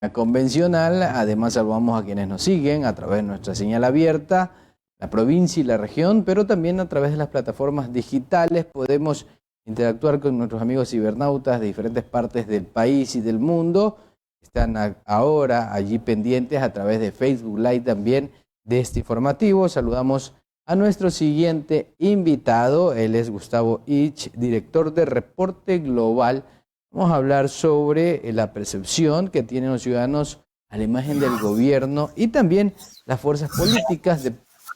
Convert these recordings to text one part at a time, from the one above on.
convencional. Además, saludamos a quienes nos siguen a través de nuestra señal abierta, la provincia y la región, pero también a través de las plataformas digitales podemos interactuar con nuestros amigos cibernautas de diferentes partes del país y del mundo. Están ahora allí pendientes a través de Facebook Live también de este informativo. Saludamos a nuestro siguiente invitado. Él es Gustavo Ich, director de Reporte Global. Vamos a hablar sobre la percepción que tienen los ciudadanos a la imagen del gobierno y también las fuerzas políticas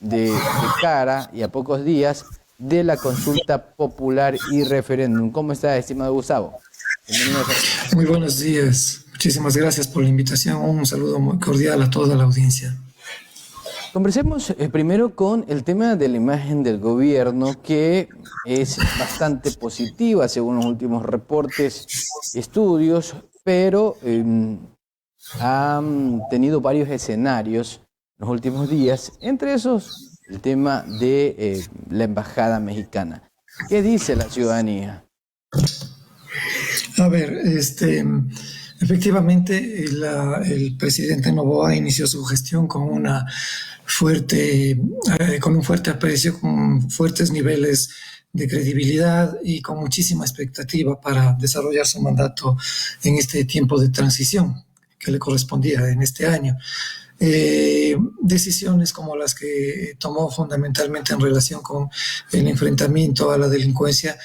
de cara y a pocos días de la consulta popular y referéndum. ¿Cómo está, estimado Gustavo? Muy buenos días. Muchísimas gracias por la invitación. Un saludo muy cordial a toda la audiencia. Conversemos primero con el tema de la imagen del gobierno, que es bastante positiva según los últimos reportes, estudios, pero han tenido varios escenarios en los últimos días, entre esos el tema de la embajada mexicana. ¿Qué dice la ciudadanía? A ver, efectivamente el presidente Noboa inició su gestión con un fuerte aprecio, con fuertes niveles de credibilidad y con muchísima expectativa para desarrollar su mandato en este tiempo de transición que le correspondía en este año. Decisiones como las que tomó fundamentalmente en relación con el enfrentamiento a la delincuencia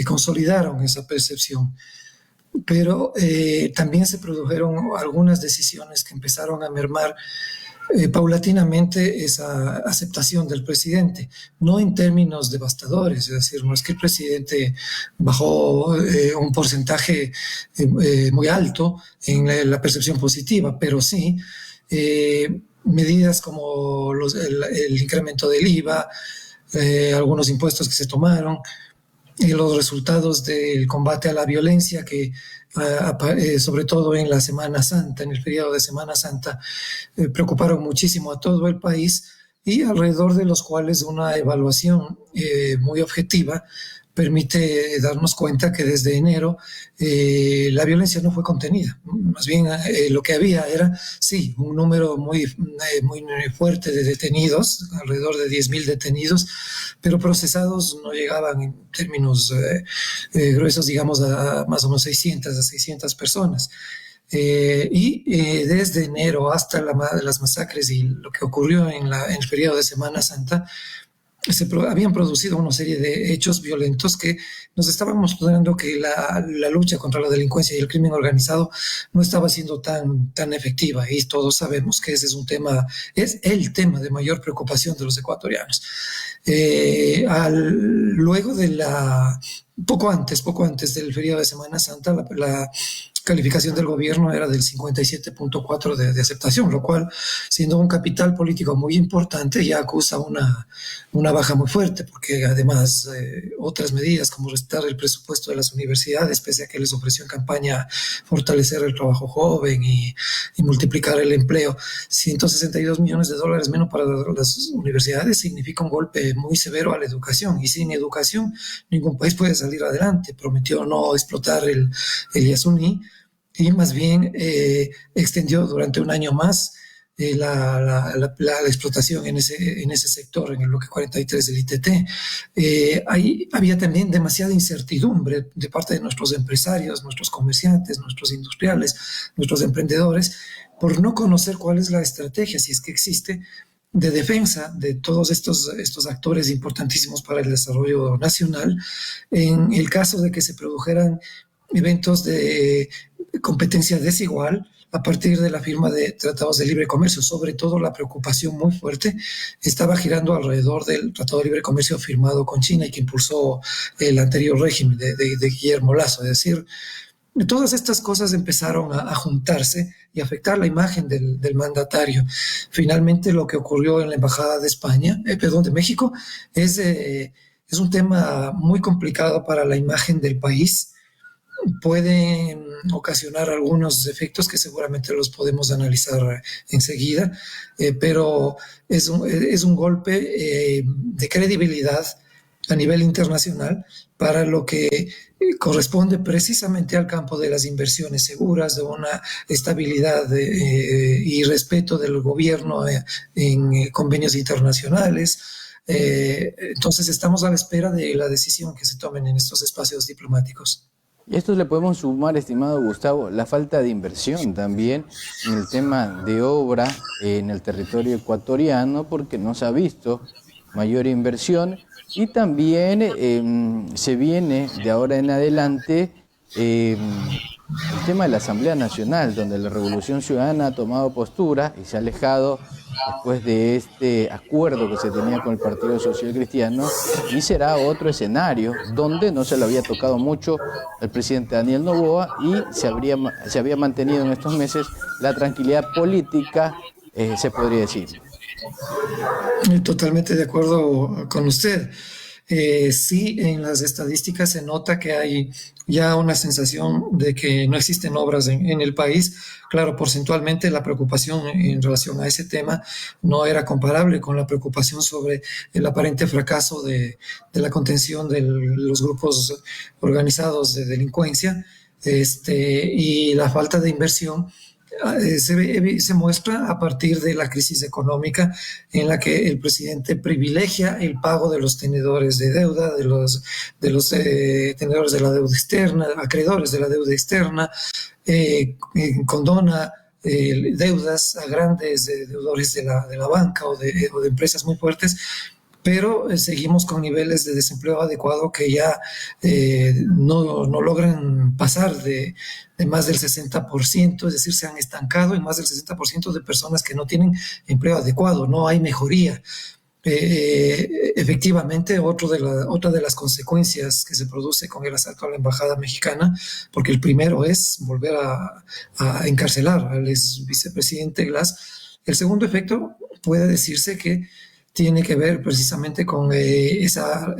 consolidaron esa percepción. Pero también se produjeron algunas decisiones que empezaron a mermar paulatinamente esa aceptación del presidente, no en términos devastadores, es decir, no es que el presidente bajó un porcentaje muy alto en la percepción positiva, pero sí medidas como el incremento del IVA, algunos impuestos que se tomaron, y los resultados del combate a la violencia que sobre todo en la Semana Santa, en el periodo de Semana Santa, preocuparon muchísimo a todo el país y alrededor de los cuales una evaluación muy objetiva permite darnos cuenta que desde enero la violencia no fue contenida. Más bien lo que había era, sí, un número muy fuerte de detenidos, alrededor de 10.000 detenidos, pero procesados no llegaban en términos gruesos, digamos, a más o menos 600 personas. Desde enero hasta las masacres y lo que ocurrió en el periodo de Semana Santa, habían producido una serie de hechos violentos que nos estaban mostrando que la lucha contra la delincuencia y el crimen organizado no estaba siendo tan efectiva, y todos sabemos que ese es el tema de mayor preocupación de los ecuatorianos. Luego poco antes del periodo de Semana Santa, la calificación del gobierno era del 57.4 de aceptación, lo cual, siendo un capital político muy importante, ya acusa una baja muy fuerte, porque además otras medidas como restar el presupuesto de las universidades, pese a que les ofreció en campaña fortalecer el trabajo joven y multiplicar el empleo, 162 millones de dólares menos para las universidades significa un golpe muy severo a la educación, y sin educación ningún país puede salir adelante. Prometió no explotar el Yasuní y más bien extendió durante un año más la explotación en ese sector, en el bloque 43 del ITT. Ahí había también demasiada incertidumbre de parte de nuestros empresarios, nuestros comerciantes, nuestros industriales, nuestros emprendedores, por no conocer cuál es la estrategia, si es que existe, de defensa de todos estos actores importantísimos para el desarrollo nacional, en el caso de que se produjeran eventos de competencia desigual a partir de la firma de tratados de libre comercio. Sobre todo la preocupación muy fuerte estaba girando alrededor del Tratado de Libre Comercio firmado con China y que impulsó el anterior régimen de Guillermo Lasso. Es decir, todas estas cosas empezaron a juntarse y afectar la imagen del mandatario. Finalmente, lo que ocurrió en la Embajada de México, es un tema muy complicado para la imagen del país. Pueden ocasionar algunos efectos que seguramente los podemos analizar enseguida, pero es un golpe de credibilidad a nivel internacional para lo que corresponde precisamente al campo de las inversiones seguras, de una estabilidad y respeto del gobierno en convenios internacionales. Entonces estamos a la espera de la decisión que se tomen en estos espacios diplomáticos. Y esto le podemos sumar, estimado Gustavo, la falta de inversión también en el tema de obra en el territorio ecuatoriano, porque no se ha visto mayor inversión. Y también se viene de ahora en adelante el tema de la Asamblea Nacional, donde la Revolución Ciudadana ha tomado postura y se ha alejado después de este acuerdo que se tenía con el Partido Social Cristiano, y será otro escenario donde no se le había tocado mucho al presidente Daniel Noboa y se había mantenido en estos meses la tranquilidad política, se podría decir. Totalmente de acuerdo con usted. Sí, en las estadísticas se nota que hay ya una sensación de que no existen obras en el país. Claro, porcentualmente la preocupación en relación a ese tema no era comparable con la preocupación sobre el aparente fracaso de la contención de los grupos organizados de delincuencia, y la falta de inversión se muestra a partir de la crisis económica en la que el presidente privilegia el pago de los tenedores de deuda, de los tenedores de la deuda externa, acreedores de la deuda externa, condona deudas a grandes deudores de la banca o de empresas muy fuertes, pero seguimos con niveles de desempleo adecuado que ya no logran pasar de más del 60%, es decir, se han estancado en más del 60% de personas que no tienen empleo adecuado, no hay mejoría. Efectivamente, otra de las consecuencias que se produce con el asalto a la embajada mexicana, porque el primero es volver a encarcelar al ex vicepresidente Glass. El segundo efecto puede decirse que tiene que ver precisamente con esa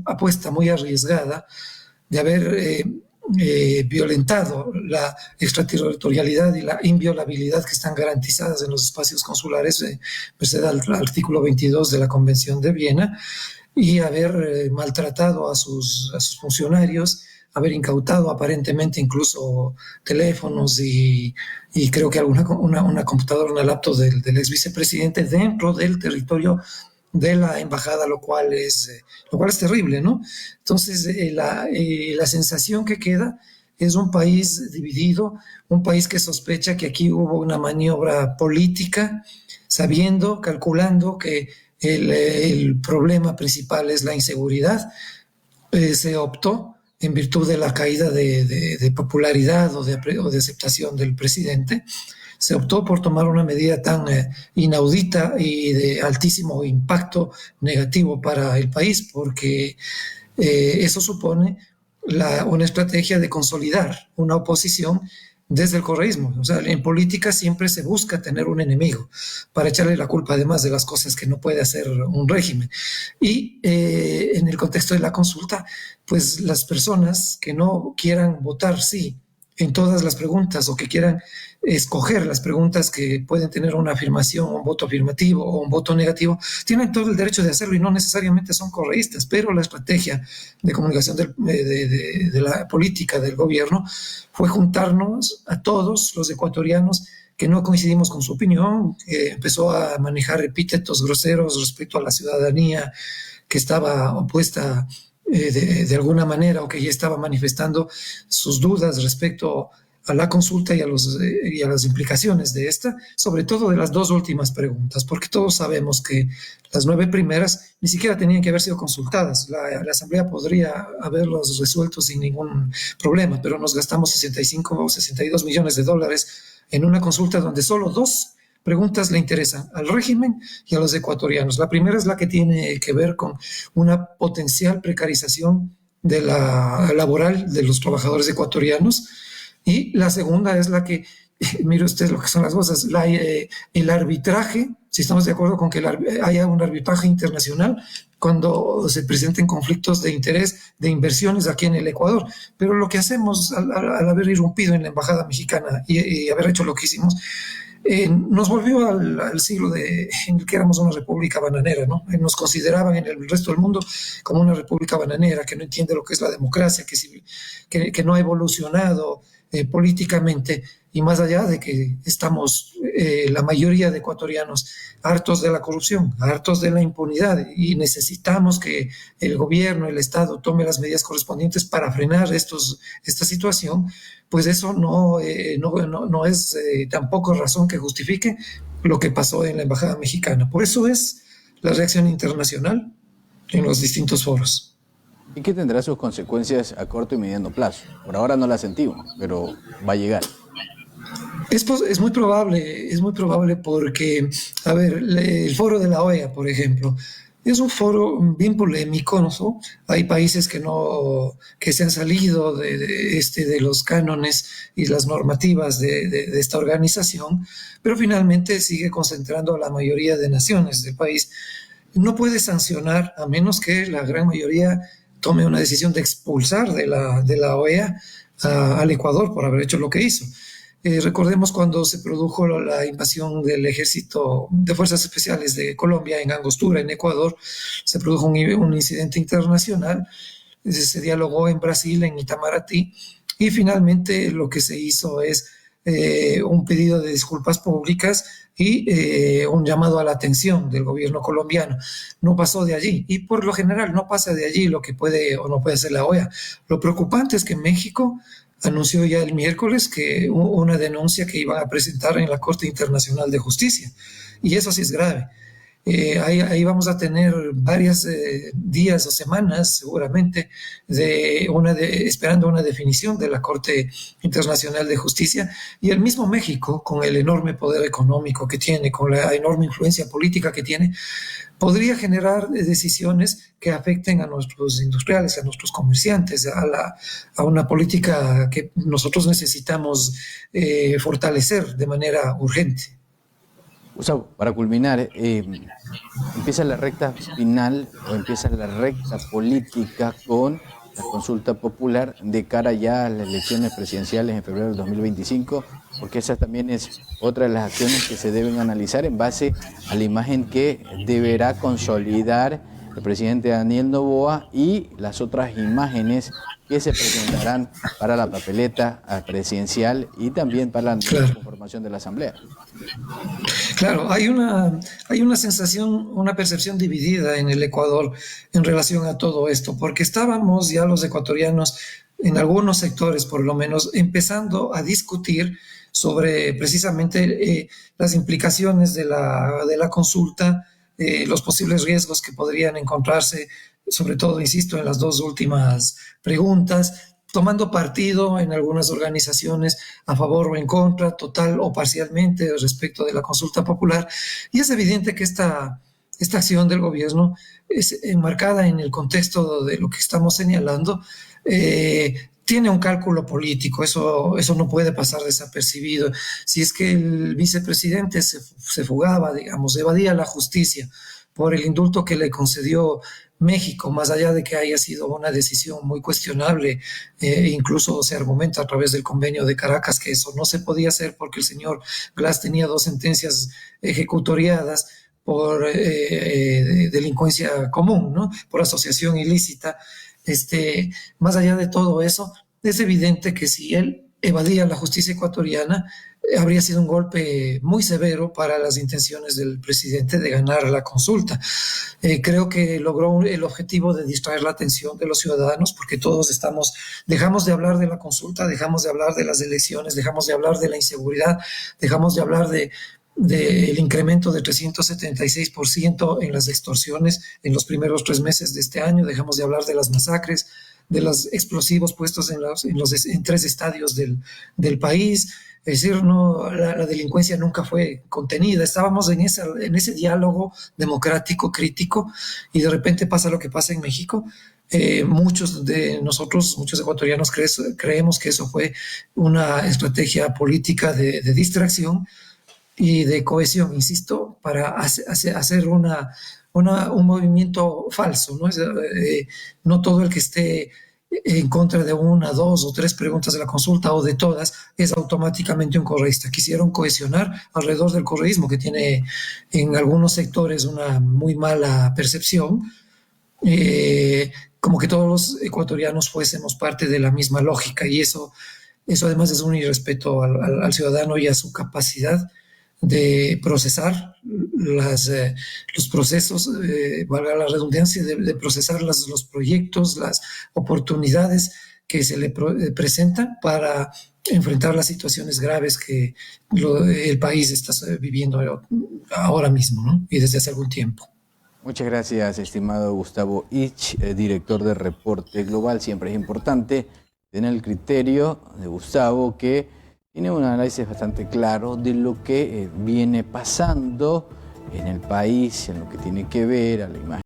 apuesta muy arriesgada de haber violentado la extraterritorialidad y la inviolabilidad que están garantizadas en los espacios consulares, merced al artículo 22 de la Convención de Viena, y haber maltratado a sus funcionarios, haber incautado aparentemente incluso teléfonos y creo que una computadora, una laptop del ex vicepresidente dentro del territorio de la embajada, lo cual es terrible, ¿no? Entonces, la sensación que queda es un país dividido, un país que sospecha que aquí hubo una maniobra política, sabiendo, calculando que el problema principal es la inseguridad. Se optó, en virtud de la caída de popularidad o de aceptación del presidente, se optó por tomar una medida tan inaudita y de altísimo impacto negativo para el país, porque eso supone una estrategia de consolidar una oposición desde el correísmo. O sea, en política siempre se busca tener un enemigo para echarle la culpa además de las cosas que no puede hacer un régimen. Y en el contexto de la consulta, pues las personas que no quieran votar sí en todas las preguntas o que quieran escoger las preguntas que pueden tener una afirmación, un voto afirmativo o un voto negativo, tienen todo el derecho de hacerlo y no necesariamente son correístas, pero la estrategia de comunicación de la política del gobierno fue juntarnos a todos los ecuatorianos que no coincidimos con su opinión, empezó a manejar epítetos groseros respecto a la ciudadanía que estaba opuesta de alguna manera o que ya estaba manifestando sus dudas respecto a la consulta y a las implicaciones de esta, sobre todo de las dos últimas preguntas, porque todos sabemos que las 9 primeras ni siquiera tenían que haber sido consultadas. La Asamblea podría haberlos resuelto sin ningún problema, pero nos gastamos 65 o 62 millones de dólares en una consulta donde solo 2 preguntas le interesan al régimen y a los ecuatorianos. La primera es la que tiene que ver con una potencial precarización de la laboral de los trabajadores ecuatorianos, y la segunda es la que, mire usted lo que son las cosas, el arbitraje, si estamos de acuerdo con que haya un arbitraje internacional cuando se presenten conflictos de interés de inversiones aquí en el Ecuador. Pero lo que hacemos al haber irrumpido en la embajada mexicana y haber hecho lo que hicimos, nos volvió al siglo en el que éramos una república bananera, ¿no? Nos consideraban en el resto del mundo como una república bananera que no entiende lo que es la democracia, que no ha evolucionado políticamente, y más allá de que estamos la mayoría de ecuatorianos hartos de la corrupción, hartos de la impunidad, y necesitamos que el gobierno, el Estado tome las medidas correspondientes para frenar esta situación. Pues eso no es tampoco razón que justifique lo que pasó en la Embajada Mexicana. Por eso es la reacción internacional en los distintos foros. ¿Y qué tendrá sus consecuencias a corto y mediano plazo? Por ahora no la sentimos, pero va a llegar. Es muy probable porque, a ver, el foro de la OEA, por ejemplo, es un foro bien polémico, ¿no? Hay países que se han salido de los cánones y las normativas de esta organización, pero finalmente sigue concentrando a la mayoría de naciones del país. No puede sancionar a menos que la gran mayoría tome una decisión de expulsar de la OEA al Ecuador por haber hecho lo que hizo. Recordemos cuando se produjo la invasión del Ejército de Fuerzas Especiales de Colombia en Angostura, en Ecuador, se produjo un incidente internacional, se dialogó en Brasil, en Itamaraty, y finalmente lo que se hizo es un pedido de disculpas públicas y un llamado a la atención del gobierno colombiano. No pasó de allí, y por lo general no pasa de allí lo que puede o no puede hacer la OEA. Lo preocupante es que México anunció ya el miércoles que una denuncia que iban a presentar en la Corte Internacional de Justicia, y eso sí es grave. Ahí vamos a tener varios días o semanas seguramente esperando una definición de la Corte Internacional de Justicia, y el mismo México, con el enorme poder económico que tiene, con la enorme influencia política que tiene, podría generar decisiones que afecten a nuestros industriales, a nuestros comerciantes, a una política que nosotros necesitamos fortalecer de manera urgente. Gustavo, para culminar, empieza la recta final o empieza la recta política con la consulta popular de cara ya a las elecciones presidenciales en febrero del 2025, porque esa también es otra de las acciones que se deben analizar en base a la imagen que deberá consolidar el presidente Daniel Noboa y las otras imágenes que se presentarán para la papeleta presidencial y también para la conformación de la Asamblea. Claro, hay una sensación, una percepción dividida en el Ecuador en relación a todo esto, porque estábamos ya los ecuatorianos, en algunos sectores por lo menos, empezando a discutir sobre precisamente las implicaciones de la consulta, los posibles riesgos que podrían encontrarse, sobre todo, insisto, en las dos últimas preguntas, tomando partido en algunas organizaciones a favor o en contra, total o parcialmente, respecto de la consulta popular. Y es evidente que esta acción del gobierno es enmarcada en el contexto de lo que estamos señalando. Tiene un cálculo político, eso no puede pasar desapercibido. Si es que el vicepresidente se fugaba, digamos, evadía la justicia por el indulto que le concedió México, más allá de que haya sido una decisión muy cuestionable, incluso se argumenta a través del convenio de Caracas que eso no se podía hacer porque el señor Glass tenía 2 sentencias ejecutoriadas por delincuencia común, ¿no? Por asociación ilícita. Más allá de todo eso, es evidente que si él evadía la justicia ecuatoriana, habría sido un golpe muy severo para las intenciones del presidente de ganar la consulta. Creo que logró el objetivo de distraer la atención de los ciudadanos, porque todos dejamos de hablar de la consulta, dejamos de hablar de las elecciones, dejamos de hablar de la inseguridad, dejamos de hablar del incremento de 376% en las extorsiones en los primeros 3 meses de este año, dejamos de hablar de las masacres, de los explosivos puestos en 3 estadios del país. Es decir, la delincuencia nunca fue contenida. Estábamos en ese diálogo democrático, crítico, y de repente pasa lo que pasa en México. Muchos de nosotros, muchos ecuatorianos, creemos que eso fue una estrategia política de distracción y de cohesión, insisto, para hacer un movimiento falso, ¿no? No todo el que esté en contra de una, dos o tres preguntas de la consulta o de todas, es automáticamente un correísta. Quisieron cohesionar alrededor del correísmo, que tiene en algunos sectores una muy mala percepción, como que todos los ecuatorianos fuésemos parte de la misma lógica, y eso además es un irrespeto al ciudadano y a su capacidad de procesar los procesos, valga la redundancia, de procesar los proyectos, las oportunidades que se le presentan para enfrentar las situaciones graves que el país está viviendo ahora mismo, ¿no? Y desde hace algún tiempo. Muchas gracias, estimado Gustavo Ich, director de Reporte Global. Siempre es importante tener el criterio de Gustavo, que tiene un análisis bastante claro de lo que viene pasando en el país, en lo que tiene que ver a la imagen